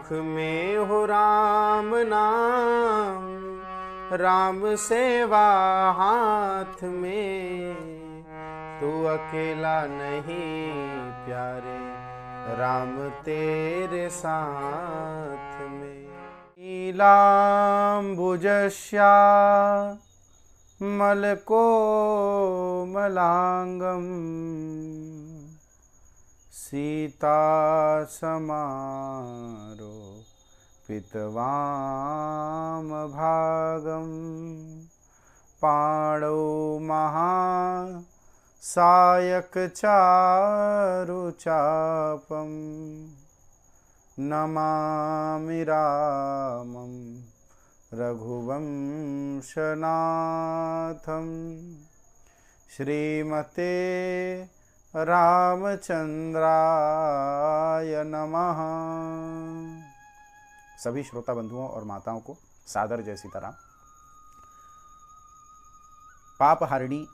मुख में हो राम नाम, राम सेवा हाथ में। तू अकेला नहीं प्यारे, राम तेरे साथ में। नीलाम्बुजस्या मलकोमलांगम, सीता समारोपितवाम भागम। पाणौ महासायक चारुचापम, नमामि रामं रघुवंशनाथं। श्रीमते रामचंद्राय नमः। सभी श्रोता बंधुओं और माताओं को सादर जय सीताराम। पापहारिणी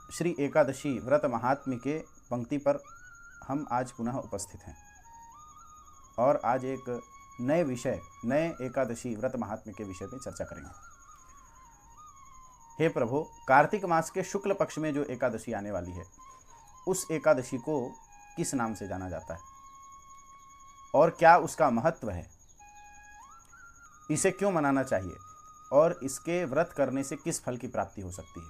श्री एकादशी व्रत महात्म्य के पंक्ति पर हम आज पुनः उपस्थित हैं और आज एक नए विषय, नए एकादशी व्रत महात्म्य के विषय में चर्चा करेंगे। हे प्रभु, कार्तिक मास के शुक्ल पक्ष में जो एकादशी आने वाली है, उस एकादशी को किस नाम से जाना जाता है और क्या उसका महत्व है, इसे क्यों मनाना चाहिए और इसके व्रत करने से किस फल की प्राप्ति हो सकती है,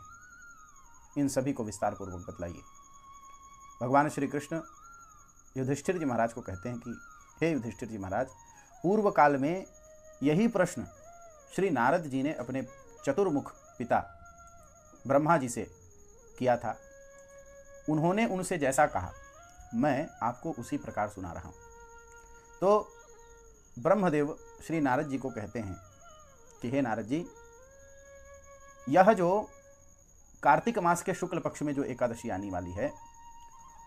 इन सभी को विस्तार पूर्वक बतलाइए। भगवान श्री कृष्ण युधिष्ठिर जी महाराज को कहते हैं कि हे युधिष्ठिर जी महाराज, पूर्व काल में यही प्रश्न श्री नारद जी ने अपने चतुर्मुख पिता ब्रह्मा जी से किया था। उन्होंने उनसे जैसा कहा, मैं आपको उसी प्रकार सुना रहा हूँ। तो ब्रह्मदेव श्री नारद जी को कहते हैं कि हे नारद जी, यह जो कार्तिक मास के शुक्ल पक्ष में जो एकादशी आने वाली है,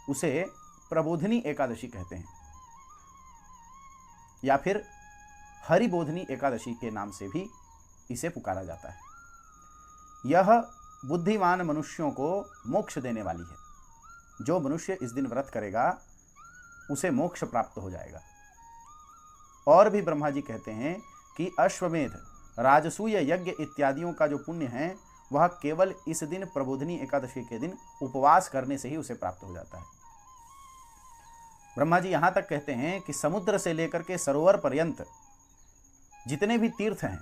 उसे प्रबोधिनी एकादशी कहते हैं या फिर हरिबोधिनी एकादशी के नाम से भी इसे पुकारा जाता है। यह बुद्धिमान मनुष्यों को मोक्ष देने वाली है। जो मनुष्य इस दिन व्रत करेगा उसे मोक्ष प्राप्त हो जाएगा। और भी ब्रह्मा जी कहते हैं कि अश्वमेध, राजसूय यज्ञ इत्यादियों का जो पुण्य है, वह केवल इस दिन प्रबोधिनी एकादशी के दिन उपवास करने से ही उसे प्राप्त हो जाता है। ब्रह्मा जी यहाँ तक कहते हैं कि समुद्र से लेकर के सरोवर पर्यंत जितने भी तीर्थ हैं,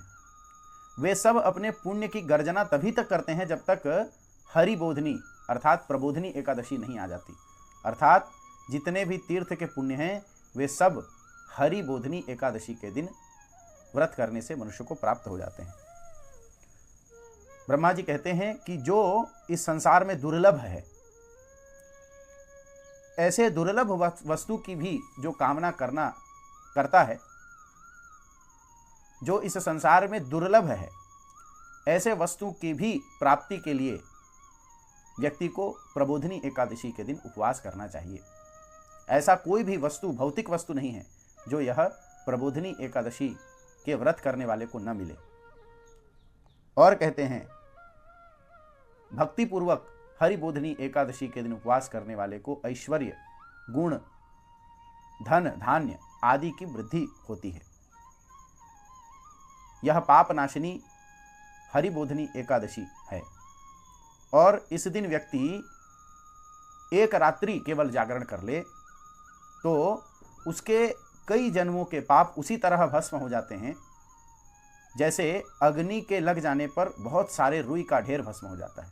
वे सब अपने पुण्य की गर्जना तभी तक करते हैं जब तक हरिबोधिनी अर्थात प्रबोधिनी एकादशी नहीं आ जाती। अर्थात जितने भी तीर्थ के पुण्य हैं, वे सब हरिबोधिनी एकादशी के दिन व्रत करने से मनुष्य को प्राप्त हो जाते हैं। ब्रह्मा जी कहते हैं कि जो इस संसार में दुर्लभ है, ऐसे दुर्लभ वस्तु की भी जो कामना करता है, जो इस संसार में दुर्लभ है, ऐसे वस्तु की भी प्राप्ति के लिए व्यक्ति को प्रबोधिनी एकादशी के दिन उपवास करना चाहिए। ऐसा कोई भी वस्तु, भौतिक वस्तु नहीं है जो यह प्रबोधिनी एकादशी के व्रत करने वाले को न मिले। और कहते हैं, भक्तिपूर्वक हरिबोधिनी एकादशी के दिन उपवास करने वाले को ऐश्वर्य, गुण, धन, धान्य आदि की वृद्धि होती है। यह पाप नाशिनी हरिबोधिनी एकादशी है और इस दिन व्यक्ति एक रात्रि केवल जागरण कर ले तो उसके कई जन्मों के पाप उसी तरह भस्म हो जाते हैं जैसे अग्नि के लग जाने पर बहुत सारे रुई का ढेर भस्म हो जाता है।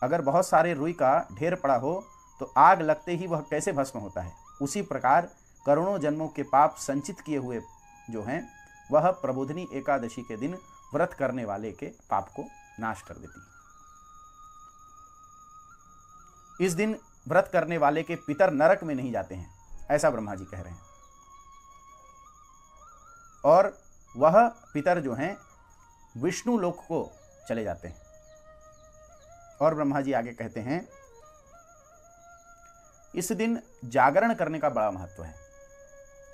अगर बहुत सारे रुई का ढेर पड़ा हो तो आग लगते ही वह कैसे भस्म होता है, उसी प्रकार करोड़ों जन्मों के पाप संचित किए हुए जो हैं, वह प्रबोधिनी एकादशी के दिन व्रत करने वाले के पाप को नाश कर देती है। इस दिन व्रत करने वाले के पितर नरक में नहीं जाते हैं, ऐसा ब्रह्मा जी कह रहे हैं। और वह पितर जो हैं विष्णु लोक को चले जाते हैं। और ब्रह्मा जी आगे कहते हैं, इस दिन जागरण करने का बड़ा महत्व है।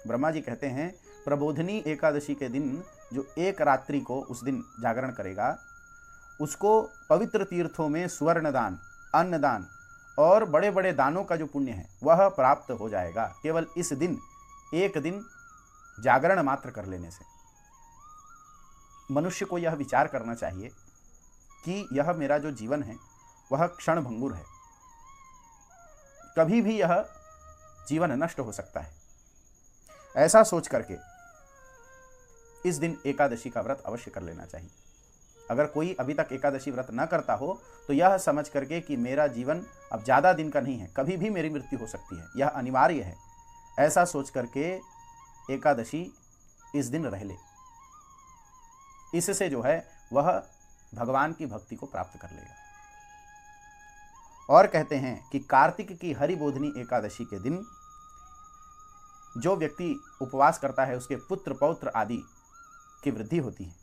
ब्रह्मा जी कहते हैं, प्रबोधिनी एकादशी के दिन जो एक रात्रि को उस दिन जागरण करेगा, उसको पवित्र तीर्थों में स्वर्ण दान, अन्नदान और बड़े बड़े दानों का जो पुण्य है वह प्राप्त हो जाएगा। केवल इस दिन, एक दिन जागरण मात्र कर लेने से। मनुष्य को यह विचार करना चाहिए कि यह मेरा जो जीवन है वह क्षण भंगुर है, कभी भी यह जीवन नष्ट हो सकता है। ऐसा सोच करके इस दिन एकादशी का व्रत अवश्य कर लेना चाहिए। अगर कोई अभी तक एकादशी व्रत न करता हो तो यह समझ करके कि मेरा जीवन अब ज़्यादा दिन का नहीं है, कभी भी मेरी मृत्यु हो सकती है, यह अनिवार्य है, ऐसा सोच करके एकादशी इस दिन रह ले। इससे जो है वह भगवान की भक्ति को प्राप्त कर लेगा। और कहते हैं कि कार्तिक की हरिबोधनी एकादशी के दिन जो व्यक्ति उपवास करता है उसके पुत्र पौत्र आदि की वृद्धि होती है।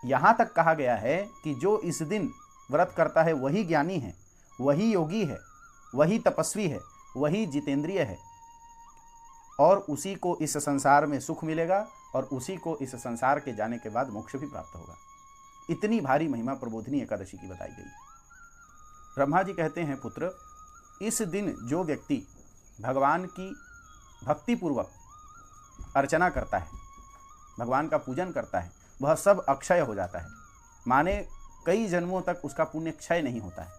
यहां तक कहा गया है कि जो इस दिन व्रत करता है वही ज्ञानी है, वही योगी है, वही तपस्वी है, वही जितेंद्रिय है, और उसी को इस संसार में सुख मिलेगा और उसी को इस संसार के जाने के बाद मोक्ष भी प्राप्त होगा। इतनी भारी महिमा प्रबोधिनी एकादशी की बताई गई है। ब्रह्मा जी कहते हैं, पुत्र, इस दिन जो व्यक्ति भगवान की भक्तिपूर्वक अर्चना करता है, भगवान का पूजन करता है, वह सब अक्षय हो जाता है। माने कई जन्मों तक उसका पुण्य क्षय नहीं होता है।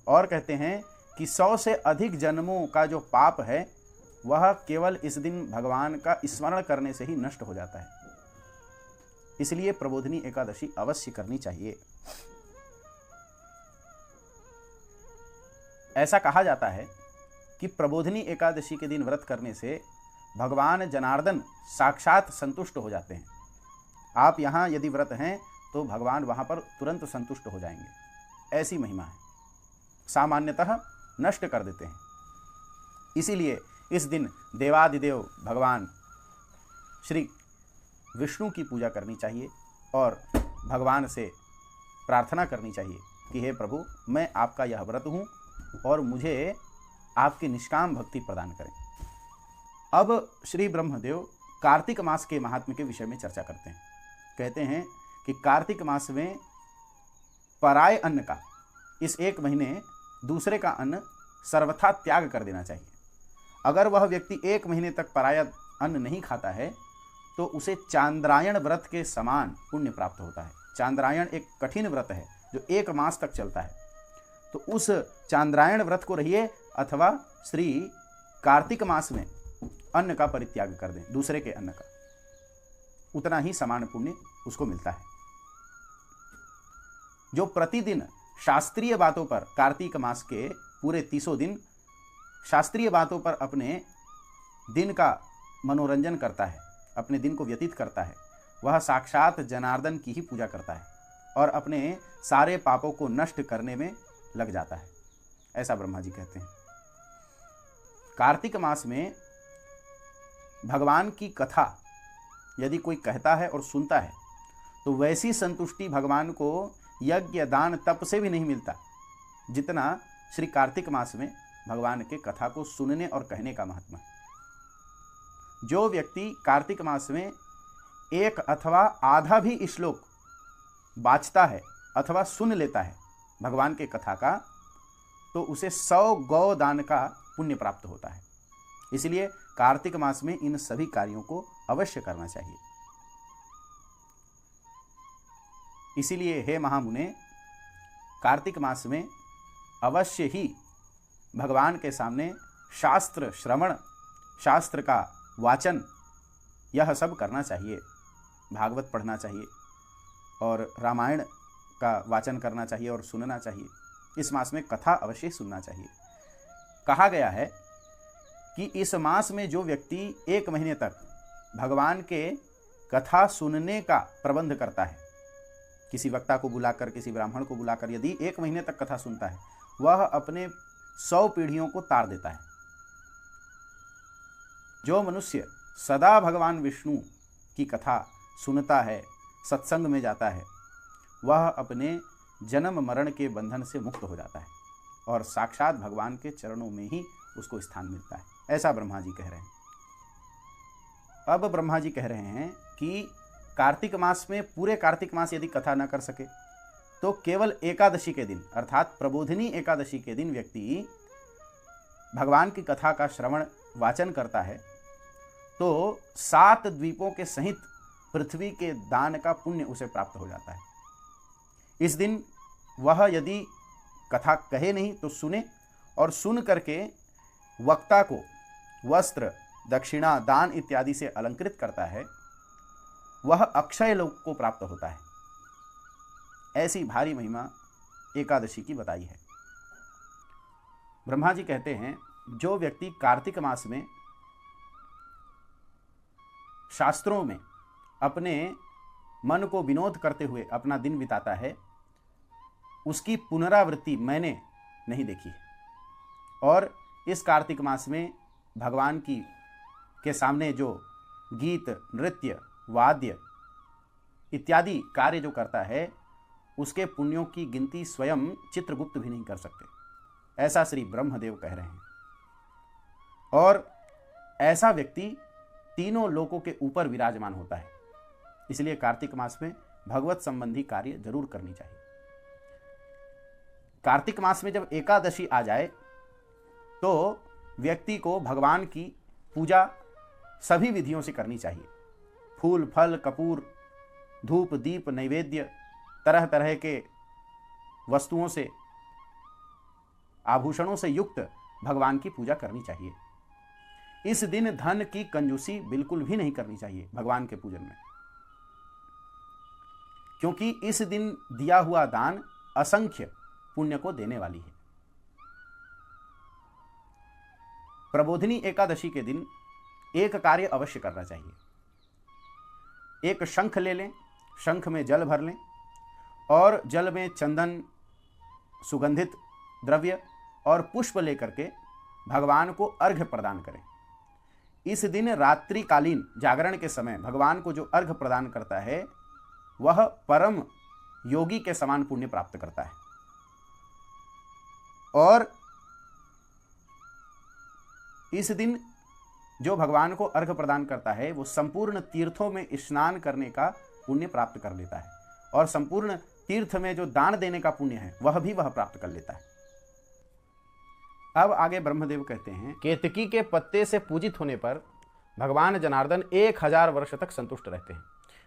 और कहते हैं कि 100 से अधिक जन्मों का जो पाप है वह केवल इस दिन भगवान का स्मरण करने से ही नष्ट हो जाता है। इसलिए प्रबोधिनी एकादशी अवश्य करनी चाहिए। ऐसा कहा जाता है कि प्रबोधिनी एकादशी के दिन व्रत करने से भगवान जनार्दन साक्षात संतुष्ट हो जाते हैं। आप यहाँ यदि व्रत हैं तो भगवान वहाँ पर तुरंत संतुष्ट हो जाएंगे, ऐसी महिमा है, सामान्यतः नष्ट कर देते हैं। इसीलिए इस दिन देवादिदेव भगवान श्री विष्णु की पूजा करनी चाहिए और भगवान से प्रार्थना करनी चाहिए कि हे प्रभु, मैं आपका यह व्रत हूँ और मुझे आपकी निष्काम भक्ति प्रदान करें। अब श्री ब्रह्मदेव कार्तिक मास के महात्म्य के विषय में चर्चा करते हैं। कहते हैं कि कार्तिक मास में पराय अन्न का, इस एक महीने दूसरे का अन्न सर्वथा त्याग कर देना चाहिए। अगर वह व्यक्ति 1 महीने तक पराया अन्न नहीं खाता है तो उसे चांद्रायण व्रत के समान पुण्य प्राप्त होता है। चांद्रायण एक कठिन व्रत है जो 1 मास तक चलता है। तो उस चांद्रायण व्रत को रहिए अथवा श्री कार्तिक मास में अन्न का परित्याग कर दें, दूसरे के अन्न का, उतना ही समान पुण्य उसको मिलता है। जो प्रतिदिन शास्त्रीय बातों पर, कार्तिक मास के पूरे 30 दिन शास्त्रीय बातों पर अपने दिन का मनोरंजन करता है, अपने दिन को व्यतीत करता है, वह साक्षात जनार्दन की ही पूजा करता है और अपने सारे पापों को नष्ट करने में लग जाता है, ऐसा ब्रह्मा जी कहते हैं। कार्तिक मास में भगवान की कथा यदि कोई कहता है और सुनता है तो वैसी संतुष्टि भगवान को यज्ञ दान तप से भी नहीं मिलता जितना श्री कार्तिक मास में भगवान के कथा को सुनने और कहने का महत्व है। जो व्यक्ति कार्तिक मास में 1 अथवा आधा भी श्लोक वाचता है अथवा सुन लेता है भगवान के कथा का, तो उसे 100 गौ दान का पुण्य प्राप्त होता है। इसलिए कार्तिक मास में इन सभी कार्यों को अवश्य करना चाहिए। इसीलिए हे महामुने, कार्तिक मास में अवश्य ही भगवान के सामने शास्त्र श्रवण, शास्त्र का वाचन, यह सब करना चाहिए। भागवत पढ़ना चाहिए और रामायण का वाचन करना चाहिए और सुनना चाहिए। इस मास में कथा अवश्य सुनना चाहिए। कहा गया है कि इस मास में जो व्यक्ति 1 महीने तक भगवान के कथा सुनने का प्रबंध करता है, किसी वक्ता को बुलाकर, किसी ब्राह्मण को बुलाकर यदि 1 महीने तक कथा सुनता है, वह अपने 100 पीढ़ियों को तार देता है। जो मनुष्य सदा भगवान विष्णु की कथा सुनता है, सत्संग में जाता है, वह अपने जन्म मरण के बंधन से मुक्त हो जाता है और साक्षात भगवान के चरणों में ही उसको स्थान मिलता है, ऐसा ब्रह्मा जी कह रहे हैं। अब ब्रह्मा जी कह रहे हैं कि कार्तिक मास में, पूरे कार्तिक मास यदि कथा न कर सके तो केवल एकादशी के दिन अर्थात प्रबोधिनी एकादशी के दिन व्यक्ति भगवान की कथा का श्रवण वाचन करता है तो 7 द्वीपों के सहित पृथ्वी के दान का पुण्य उसे प्राप्त हो जाता है। इस दिन वह यदि कथा कहे नहीं तो सुने, और सुन करके वक्ता को वस्त्र, दक्षिणा, दान इत्यादि से अलंकृत करता है, वह अक्षय लोक को प्राप्त होता है। ऐसी भारी महिमा एकादशी की बताई है। ब्रह्मा जी कहते हैं, जो व्यक्ति कार्तिक मास में शास्त्रों में अपने मन को विनोद करते हुए अपना दिन बिताता है, उसकी पुनरावृत्ति मैंने नहीं देखी है। और इस कार्तिक मास में भगवान के सामने जो गीत, नृत्य, वाद्य इत्यादि कार्य जो करता है, उसके पुण्यों की गिनती स्वयं चित्रगुप्त भी नहीं कर सकते, ऐसा श्री ब्रह्मदेव कह रहे हैं। और ऐसा व्यक्ति तीनों लोकों के ऊपर विराजमान होता है। इसलिए कार्तिक मास में भगवत संबंधी कार्य जरूर करनी चाहिए। कार्तिक मास में जब एकादशी आ जाए तो व्यक्ति को भगवान की पूजा सभी विधियों से करनी चाहिए। फूल, फल, कपूर, धूप, दीप, नैवेद्य, तरह तरह के वस्तुओं से, आभूषणों से युक्त भगवान की पूजा करनी चाहिए। इस दिन धन की कंजूसी बिल्कुल भी नहीं करनी चाहिए भगवान के पूजन में, क्योंकि इस दिन दिया हुआ दान असंख्य पुण्य को देने वाली है। प्रबोधिनी एकादशी के दिन एक कार्य अवश्य करना चाहिए। एक शंख ले लें, शंख में जल भर लें और जल में चंदन, सुगंधित द्रव्य और पुष्प लेकर के भगवान को अर्घ्य प्रदान करें। इस दिन रात्रिकालीन जागरण के समय भगवान को जो अर्घ्य प्रदान करता है, वह परम योगी के समान पुण्य प्राप्त करता है। और इस दिन जो भगवान को अर्घ्य प्रदान करता है, वो संपूर्ण तीर्थों में स्नान करने का पुण्य प्राप्त कर लेता है, और संपूर्ण तीर्थ में जो दान देने का पुण्य है वह भी वह प्राप्त कर लेता है। अब आगे ब्रह्मदेव कहते हैं, केतकी के पत्ते से पूजित होने पर भगवान जनार्दन 1000 वर्ष तक संतुष्ट रहते हैं।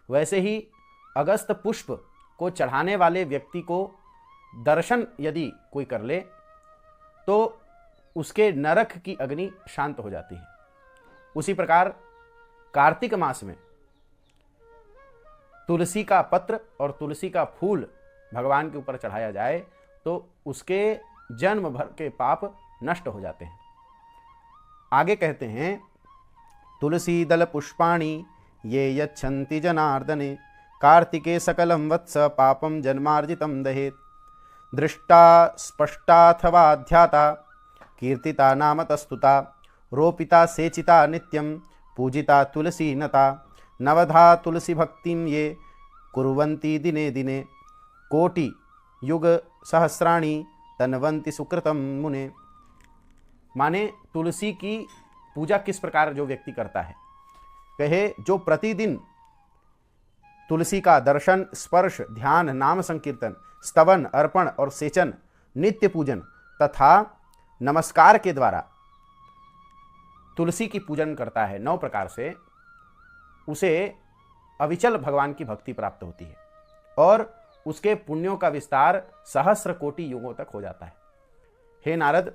वैसे ही अगस्त पुष्प को चढ़ाने वाले व्यक्ति को दर्शन यदि कोई कर ले तो उसके नरक की अग्नि शांत हो जाती है। उसी प्रकार कार्तिक मास में तुलसी का पत्र और तुलसी का फूल भगवान के ऊपर चढ़ाया जाए तो उसके जन्म भर के पाप नष्ट हो जाते हैं। आगे कहते हैं, तुलसी दल पुष्पाणि ये यच्छन्ति जनार्दने कार्तिके सकलम वत्स पापम जन्मार्जितम दहेत दृष्टा स्पष्टाथवा ध्याता कीर्तिता नाम तस्तुता रोपिता सेचिता नित्यं पूजिता तुलसी नता नवधा तुलसी भक्तिं ये कुर्वन्ति दिने दिने कोटि युग सहस्राणि तन्वन्ति सुकृतम मुने। माने तुलसी की पूजा किस प्रकार जो व्यक्ति करता है, कहे जो प्रतिदिन तुलसी का दर्शन, स्पर्श, ध्यान, नाम संकीर्तन, स्तवन, अर्पण और सेचन, नित्य पूजन तथा नमस्कार के द्वारा तुलसी की पूजन करता है 9 प्रकार से, उसे अविचल भगवान की भक्ति प्राप्त होती है और उसके पुण्यों का विस्तार सहस्र कोटि युगों तक हो जाता है। हे नारद,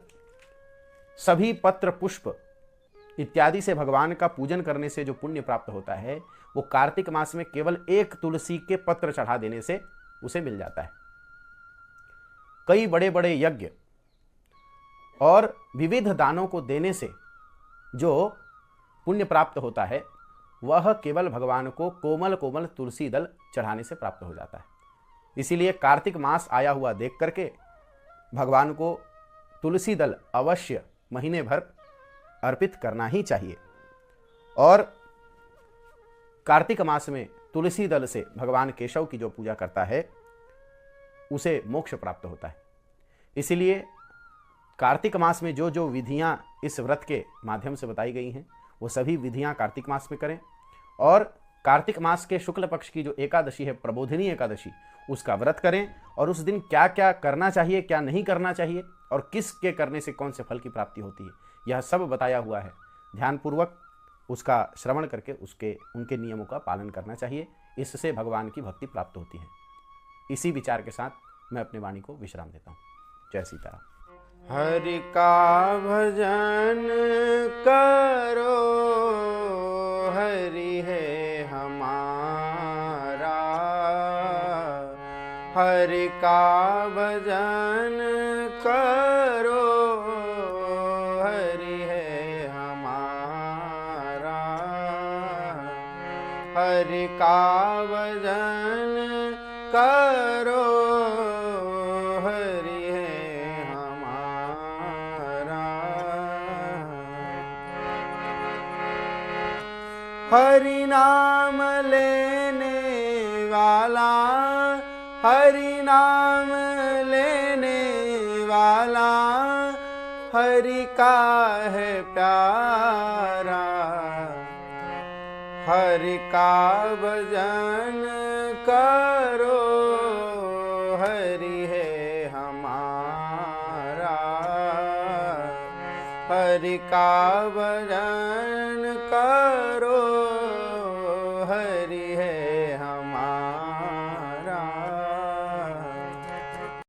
सभी पत्र, पुष्प इत्यादि से भगवान का पूजन करने से जो पुण्य प्राप्त होता है, वो कार्तिक मास में केवल एक तुलसी के पत्र चढ़ा देने से उसे मिल जाता है। कई बड़े बड़े यज्ञ और विविध दानों को देने से जो पुण्य प्राप्त होता है, वह केवल भगवान को कोमल कोमल तुलसी दल चढ़ाने से प्राप्त हो जाता है। इसीलिए कार्तिक मास आया हुआ देख करके भगवान को तुलसी दल अवश्य महीने भर अर्पित करना ही चाहिए। और कार्तिक मास में तुलसी दल से भगवान केशव की जो पूजा करता है, उसे मोक्ष प्राप्त होता है। इसीलिए कार्तिक मास में जो जो विधियां इस व्रत के माध्यम से बताई गई हैं, वो सभी विधियां कार्तिक मास में करें। और कार्तिक मास के शुक्ल पक्ष की जो एकादशी है, प्रबोधिनी एकादशी, उसका व्रत करें। और उस दिन क्या क्या करना चाहिए, क्या नहीं करना चाहिए और किस के करने से कौन से फल की प्राप्ति होती है, यह सब बताया हुआ है ध्यानपूर्वक उसका श्रवण करके उनके नियमों का पालन करना चाहिए। इससे भगवान की भक्ति प्राप्त होती है। इसी विचार के साथ मैं अपनी वाणी को विश्राम देता हूँ। जय सीताराम। हरि का भजन करो, हरि है हमारा। हरि का भजन करो, हरि है हमारा। हरि का भजन करो, हरि है हमारा। हरि नाम लेने वाला, हरि नाम लेने वाला, हरि का है प्यारा। हरि का भजन करो, हरि है हमारा। हरि का भजन करो,